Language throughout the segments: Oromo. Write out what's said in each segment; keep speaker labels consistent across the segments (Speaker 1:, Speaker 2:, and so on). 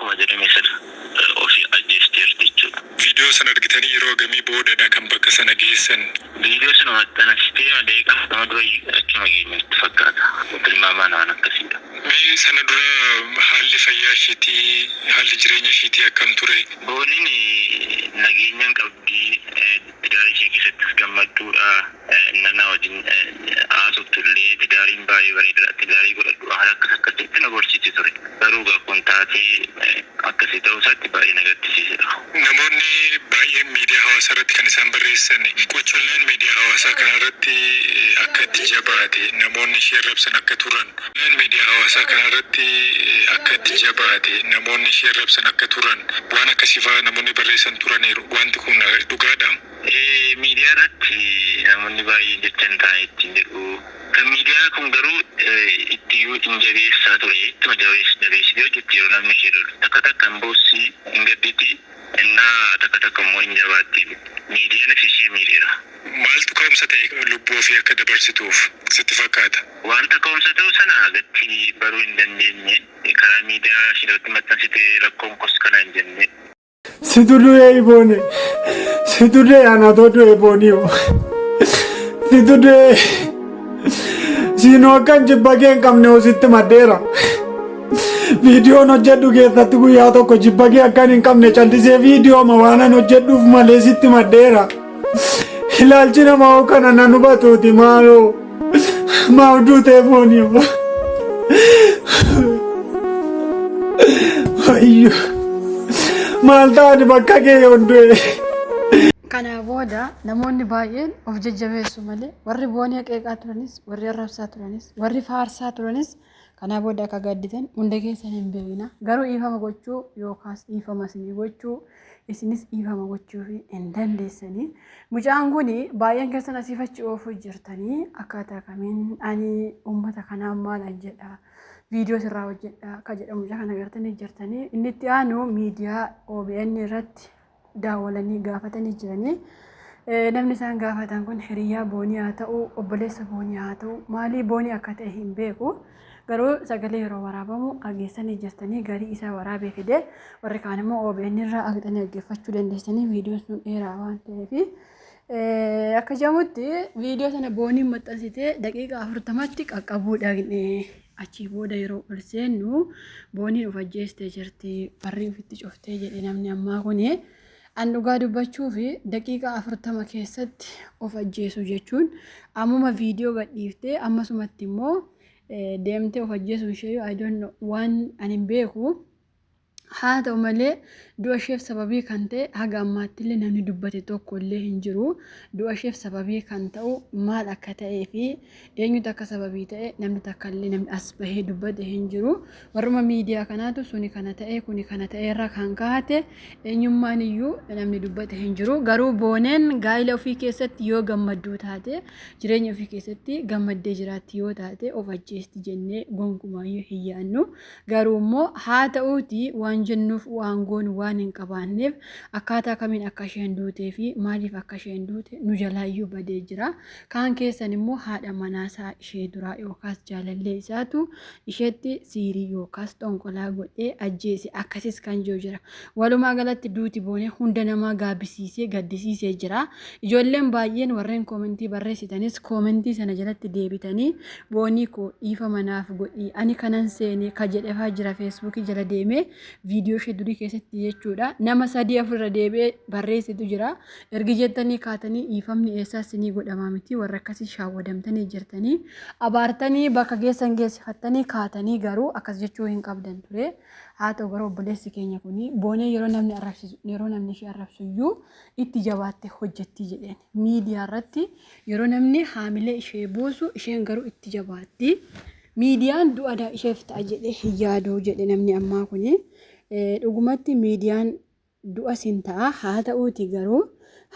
Speaker 1: akkuma jedhame sana ofii ajjeesteerti jechuudha.
Speaker 2: Viidiyoo sana argitanii yeroo gamii boodadha kan bakka sana geessan?
Speaker 1: Viidiyoo sana maxxansitee deeqaa nama dura achuma geenyatti fakkaata. Tilmaamaan waan akkasiidha.
Speaker 2: Mee sana dura haalli fayyaa isheetii, haalli jireenya isheetii akkam ture?
Speaker 1: Booniin nageenyaan qabdii tidaarii ishee keessattis gammadduudha. Nana wajjin haasoftuillee tidaariin baay'ee bareedaadha. Tidaarii godhadhu haala akkasitti na gorsiiti ture. Garuu kun taatee akkasii ta'uu isaatti baay'ee na gaddisiisedha.
Speaker 2: Namoonni baay'een miidiyaa hawaasaa irratti kan isaan barreessan qocolleen miidiyaa hawaasaa kanarratti akka itti jabaate namoonni ishee rabsan akka turan. Miidiyaa hawaasaa kanarratti akka itti jabaate namoonni ishee rabsan akka turan waan akkasii fa'aa namoonni barreessan turaniiru. Wanti kun dhugaadha?
Speaker 1: Miidiyaa irratti namoonni baay'een jechan taa'e ittiin jedhu. Kan miidiyaa kun garuu ittiyyuu hin jabeessaa ture. Ittuma jabeessitee hojjetti yeroo namni ishee lolu. Takka takkaan boossii hin gadditi. Innaa takka takka immoo hin jabaatti. Miidiyaan ishee miidheera.
Speaker 2: Maaltu ka'umsa ta'e lubbuu ofii akka dabarsituuf sitti fakkaata?
Speaker 1: Wanta ka'umsa ta'u sana gatti baruu hin dandeenye. Karaa miidiyaa isheerratti maxxansitee rakkoon kos kana hin jenne.
Speaker 3: Situdue ibone. Situdue anatodo ebonio. Situdue sino kan jibbageen qabne ositti maddeera. Viidiyoon hojjedhu keessatti guyyaa tokko jibbagee akkan hin qabne callisee viidiyooma waanan hojjedhuuf malee sitti maddeera. Ilaalchi namaa kana nan hubatuuti maaloo maawduu teefoonii wayyo maal ta'ani bakka kee yondue.
Speaker 4: Kana booda namoonni baay'een of jajjabeessu malee warri boonii qeeqaa turanis warri arrabsaa turanis warri faarsaa turanis kana booda akka gadditan hunda keessan hin beekna. Garuu dhiifama gochuu yookaas dhiifama isinii gochuu isinis dhiifama gochuu hin dandeessanii. Mucaan kun baay'een keessan asiif achi oofuu jirtanii akkaataa kamiin ani uummata kanaan maalan jedha viidiyoo sirraa hojjedha ka jedhamu mucaa kana agartanii jirtanii. Inni itti aanu miidiyaa OBN irratti daawwalanii gaafatanii jiranii. Namni isaan gaafatan kun hiriyaa boonii haa ta'u obboleessa boonii haa ta'u maalii boonii akka ta'e hin beeku. Garuu sagalee yeroo waraabamu dhageessanii jirtanii garii isaa waraabee fide warri kaan immoo OBN irraa argitanii dhaggeeffachuu dandeessanii. Viidiyoon sun dheeraa waan ta'eef akka jedhamutti viidiyoo sana booniin maxxansitee daqiiqaa 40tti qaqqabuudhaan achii booda yeroo ol seennu booniin of ajjeestee jirti barrii ofitti coftee jedhe namni ammaa kuni. An dhugaa dubbachuu fi daqiiqaa 40 keessatti of ajjeesu jechuun ammuma viidiyoo gadhiiftee ammasumatti immoo deemtee of ajjeesu ishee I don't know waan ani hin beeku. Haa ta'u malee du'a isheef sababii kan ta'e haga ammaatti illee namni dubbate tokko illee hin jiru. Du'a isheef sababii kan ta'u maal akka ta'ee fi eenyutu akka sababii ta'e namni takka illee namni as bahee dubbate hin jiru. Warruma miidiyaa kanaatu suni kana ta'e kuni kana ta'e irra kan kaa'ate eenyummaan iyyuu namni dubbate hin jiru. Garuu booneen gaa'ila ofii keessatti yoo gammadduu taate jireenya ofii keessatti gammaddee jiraatti yoo taate of ajjeesti jennee gonkumaayyuu hin yaannu. Garuu immoo haa ta'uuti waan jennuuf waan goonu waan hin qabaanneef akkaataa kamiin akka isheen duutee fi maaliif akka isheen duute nu jalaayyuu badee jira. Kaan keessan immoo haadha manaasaa ishee duraa yookaas jaalallee isaatu isheetti siirii yookaas xonqolaa godhee ajjeese akkasis kan jiru jira. Walumaa galatti duuti boonee hunda namaa gaabbisiisee gaddisiisee jira. Ijoolleen baay'een warreen koomentii barreessitanis koomentii sana jalatti deebitanii boonii koo dhiifama naaf godhii ani kanan seenee ka jedhefaa jira feesbuukii jala deemee viidiyoo ishee durii keessatti jechuudha. Nama 3-4 irra deebi'ee barreessitu jira. Ergi jettanii kaatanii dhiifamni eessaas ni godhama miti warra akkasii shaawwadamtanii jirtanii abaartanii bakka geessan geessifattanii kaatanii garuu akkas jechuu hin qabdan ture. Haa ta'u garuu obboleessi keenya kuni boonee yeroo namni ishee arrabsu iyyuu itti jabaattee hojjetti jedheen. Miidiyaa irratti yeroo namni haamilee ishee buusu isheen garuu itti jabaatti. Miidiyaan du'a isheef ta'a jedhee hin yaadu jedhe namni ammaa kuni. Dhugumatti miidiyaan du'a sin ta'a haa ta'uuti garuu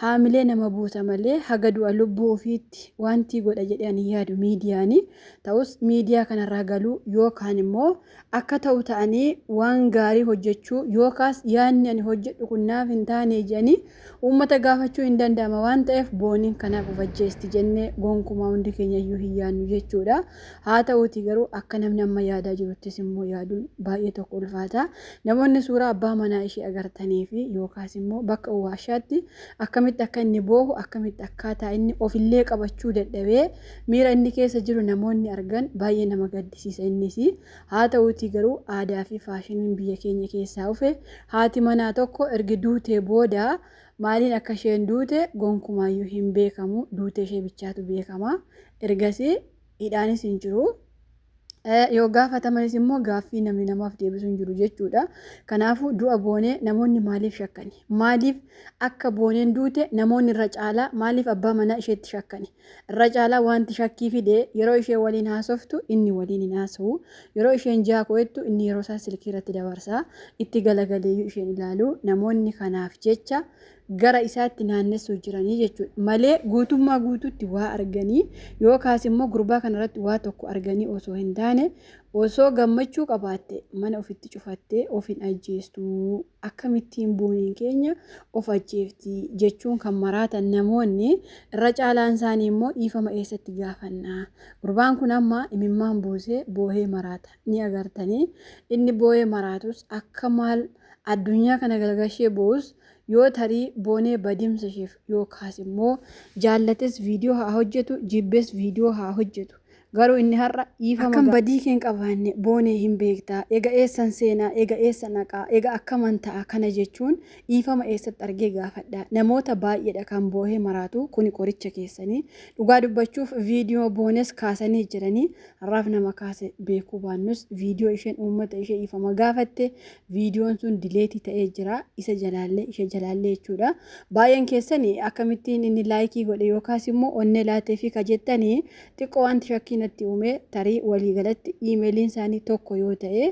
Speaker 4: haamilee nama buusa malee haga du'a lubbuu ofiitti wanti godha jedhee ani yaadu miidiyaanii ta'us miidiyaa kanarraa galuu yookaan immoo akka ta'u ta'anii waan gaarii hojjechuu yookaas yaadni ani hojjedhu kun naaf hin taane jedhanii uummata gaafachuu hin danda'ama waan ta'eef booniin kanaaf of ajjeesti jennee gonkumaa hundi keenya iyyuu hin yaadnu jechuudha. Haa ta'uuti garuu akka namni amma yaadaa jiruttis immoo yaaduun baay'ee tokko ulfaata. Namoonni suuraa abbaa manaa ishee agartanii fi yookaas immoo bakka uwwaashaatti akkamitti akka inni boohu akkamitti akkaataa inni ofillee qabachuu dadhabee miira inni keessa jiru namoonni argan baay'ee nama gaddisiisa innis. Haa ta'uuti garuu aadaa fi faashiniin biyya keenya keessaa dhufe haati manaa tokko ergi duutee booda maaliin akka isheen duute gonkumaayyuu hin beekamu duutee ishee bichaatu beekama ergasii hidhaanis hin jiru. Yoo gaafatamanis immoo gaaffii namni namaaf deebisu hin jiru jechuudha. Kanaafuu du'a boonee namoonni maaliif shakkani? Maaliif akka booneen duute namoonni irra caalaa maaliif abbaa manaa isheetti shakkani? Irra caalaa wanti shakkii fide yeroo ishee waliin haasoftu inni waliin hin haasawu. Yeroo isheen jaako'ettu inni yeroo isaa silkii irratti dabarsa. Itti galagaleeyyuu isheen ilaalu namoonni kanaaf jecha gara isaatti naannessuu jiranii jechuudha. Malee guutummaa guutuutti waa arganii yookaas immoo gurbaa kanarratti waa tokko arganii osoo hin taane osoo gammachuu qabaatte mana ofitti cufattee of hin ajjeestu. Akkamittiin booniin keenya of ajjeefti jechuun kan maraatan namoonni irra caalaan isaanii immoo dhiifama eessatti gaafanna. Gurbaan kun amma imimmaan buusee boohee maraata ni agartanii inni boohee maraatus akka maal addunyaa kana galgashee boos yoo tarii boonee badimsa isheef yookaas immoo jaallates viidiyoo haa hojjetu jibbees viidiyoo haa hojjetu. Garuu inni har'a dhiifama kan badii keen qabaanne boonee hin beektaa ega eessan seenaa ega eessa naqaa ega akkaman ta'a kana jechuun dhiifama eessatti argee gaafadha. Namoota baay'eedha kan boohee maraatu kuni qoricha keessanii dhugaa dubbachuuf viidiyoo boones kaasanii jiranii har'aaf nama kaase beekuu baannus viidiyoo isheen uummata ishee dhiifama gaafatte viidiyoon sun dileetii ta'ee jira isa jalaallee ishee jalaallee jechuudha. Baay'een keessanii akkamittiin inni laayikii godhe yookaas immoo onnee laatee fi kajettanii xiqqoo wanti shakkii natti uume tarii waliigalatti iimeeliin isaanii tokko yoo ta'e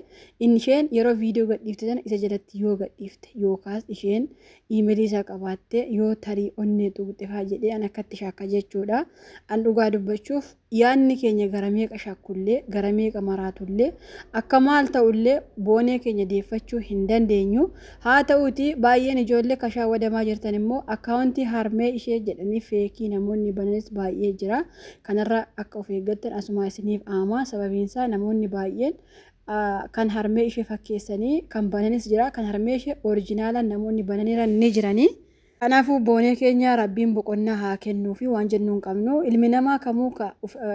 Speaker 4: isheen yeroo viidiyoo gadhiifte sana isa jalatti yoo gadhiifte yookaas isheen iimeelii isaa qabaatte yoo tarii onnee tuqxifaa jedhee an akkatti shakka jechuudha. An dhugaa dubbachuuf yaadni keenya gara meeqa shakkullee gara meeqa maraatullee akka maal ta'ullee boonee keenya deeffachuu hin dandeenyu. Haa ta'uuti baay'een ijoollee kashaawwadamaa jirtan immoo akkaawuntii harmee ishee jedhanii feekii namoonni bananis baay'ee jira. Kanarra akka of eeggattan asuma isiniif aamaa sababiinsaa namoonni baay'een kan harmee ishee fakkeessanii kan bananis jira kan harmee ishee orijinaalaan namoonni bananiiran ni jiranii. Kanaafuu boonee keenya rabbiin boqonnaa haa kennuu fi waan jennu hin qabnu ilmi namaa kamuu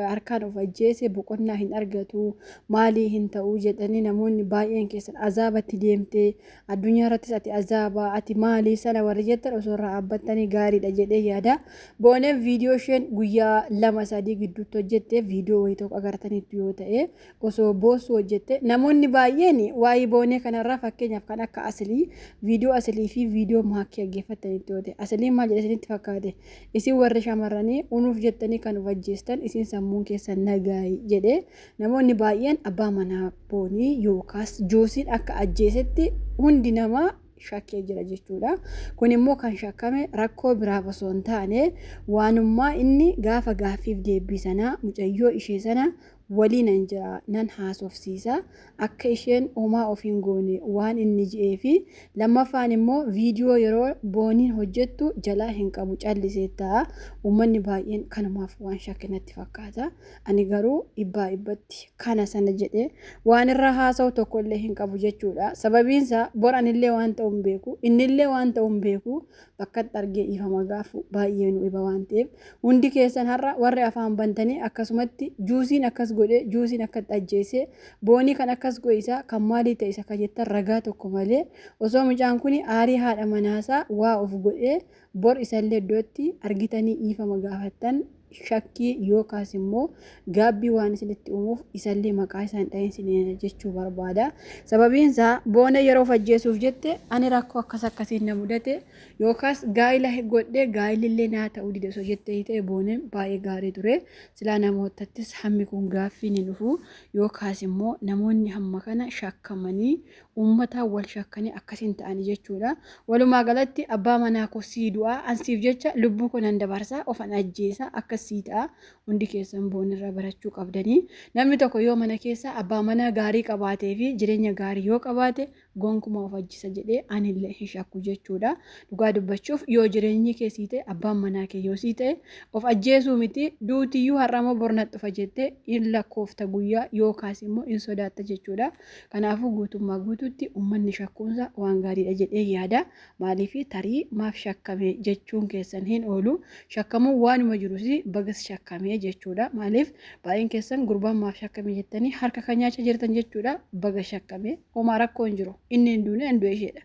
Speaker 4: harkaan of ajjeese boqonnaa hin argatu maalii hin ta'u jedhanii namoonni baay'een keessan azaabatti deemtee addunyaa irrattis ati azaaba ati maalii sana warri jettan osoo irraa dhaabbattanii gaariidha jedhee yaada. Booneen viidiyoo isheen guyyaa 2-3 gidduutti hojjette viidiyoo wayii tokko agartanitti yoo ta'e osoo boossu hojjette namoonni baay'een waa'ee boonee kanarraa fakkeenyaaf kan akka asilii viidiyoo asilii fi viidiyoo maakkii dhaggeeffatanitti asaliin maal jedhanitti fakkaate isin warri shamarranii unuuf jettanii kan of ajjeestan isin sammuun keessan nagaayi jedhee namoonni baay'een abbaa manaa boonii yookaas joosiin akka ajjeesetti hundi namaa shakkee jira jechuudha. Kun immoo kan shakkame rakkoo biraaf osoo hin taane waanummaa inni gaafa gaaffiif deebii sanaa mucayyoo ishee sana waliin nan jira nan haasofsiisa akka isheen homaa ofiin goone waan inni ji'ee fi lammaffaan immoo viidiyoo yeroo booniin hojjettu jalaa hin qabu callisee ta'a. Uummanni baay'een kanumaaf waan shakkinatti fakkaata. Ani garuu dhibbaa dhibbatti kana sana jedhee waan irra haasa'u tokkollee hin qabu jechuudha. Sababiinsaa bor anillee waan ta'u hin beeku innillee waan ta'u hin beeku bakkatti argee dhiifama gaafu baay'ee nu dhiba waan ta'eef hundi keessan har'a warri afaan bantanii akkasumatti juusiin akkas godhe juusiin akka ajjeese boonii kan akkas godhisa kan maalii ta'e isa kajettan ragaa tokko malee osoo mucaan kun aarii haadha manaasaa waa of godhee bor isallee iddootti argitanii dhiifama gaafattan shakkii yookaas immoo gaabbii waan isinitti uumuuf isallee maqaa isaan dhahin isin jechuu barbaada. Sababiin isaa boona yeroo fajjeessuuf jette ani rakkoo akkasiin na mudate yookaas gaa'ila godhee gaa'ilillee naa ta'uu dide osoo jettee ta'e booneen baay'ee gaarii ture. Silaa namootattis hammi kun gaaffii ni dhufu yookaas immoo namoonni hamma kana shakkamanii uummataan wal shakkanii akkasiin ta'anii jechuudha. Walumaa galatti abbaa manaa koo sii du'aa ansiif jecha lubbuu koo nan dabarsaa ofan ajjeesa akkasii ta'a. Hundi keessan boonirraa barachuu qabdanii. Namni tokko yoo mana keessa abbaa manaa gaarii qabaatee fi jireenya gaarii yoo qabaate gonkuma of ajjisa jedhee anillee hin shakku jechuudha. Dhugaa dubbachuuf yoo jireenyi keessii ta'e abbaan manaa kee yoo sii ta'e of ajjeesuu miti duutiyyuu har'amoo bornatti dhufa jettee hin lakkoofta guyyaa yookaas immoo hin sodaatta jechuudha. Kanaafuu guutummaa guutuutti uummanni shakkuunsa waan gaariidha jedhee yaada. Maaliif tarii maaf shakkame jechuun keessan hin oolu. Shakkamuun waanuma jirus bagas shakkame jechuudha. Maaliif baay'een keessan gurbaan maaf shakkame jettanii harka kan nyaachaa jirtan jechuudha. Baga shakkame homaa rakkoo hin jiru. Inni hin duune hin du'e isheedha.